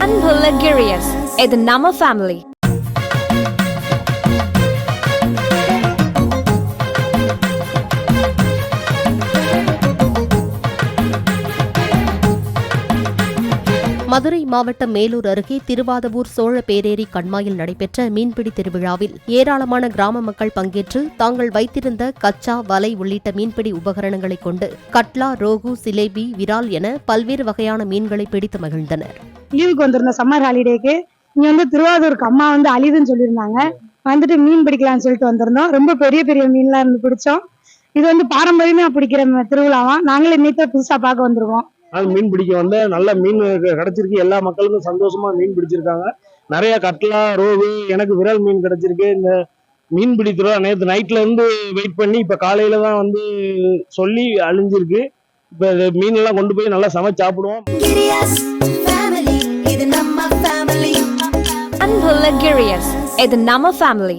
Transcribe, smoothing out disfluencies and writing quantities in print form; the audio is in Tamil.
அன்புள்ள கிரியஸ், இது நம்ம ஃபேமிலி. மதுரை மாவட்டம் மேலூர் அருகே திருவாதவூர் சோழ பேரேரி கண்மாயில் நடைபெற்ற மீன்பிடி திருவிழாவில் ஏராளமான கிராம மக்கள் பங்கேற்று தாங்கள் வைத்திருந்த கச்சா, வலை உள்ளிட்ட மீன்பிடி உபகரணங்களை கொண்டு கட்லா, ரோகு, சிலேபி, விரால் என பல்வேறு வகையான மீன்களை பிடித்து மகிழ்ந்தனர். லீவுக்கு வந்திருந்த சம்மர் ஹாலிடேக்கு இங்க திருவாதூருக்கு அம்மா அழிதுன்னு சொல்லியிருந்தாங்க. வந்துட்டு மீன் பிடிக்கலாம்னு சொல்லிட்டு வந்திருந்தோம். ரொம்ப பெரிய பெரிய மீன்லாம் இருந்து பிடிச்சோம். இது பாரம்பரியமா பிடிக்கிற திருவிழாவா. நாங்களும் இன்னைக்கு புதுசா பார்க்க வந்திருக்கோம். மீன் பிடிக்க நல்ல மீன் கிடைச்சிருக்கு. எல்லா மக்களுக்கும் சந்தோஷமா மீன் பிடிச்சிருக்காங்க. நிறைய கட்லா, ரோகு, எனக்கு விரல் மீன் கிடைச்சிருக்கு. இந்த மீன் பிடிக்கிறோம் நேற்று நைட்ல இருந்து வெயிட் பண்ணி இப்ப காலையில தான் சொல்லி அழிஞ்சிருக்கு. இப்ப மீன் எல்லாம் கொண்டு போய் நல்லா சமைச்சு சாப்பிடுவோம். அன்புள்ள கிரியஸ், இது நம்ம ஃபேமிலி.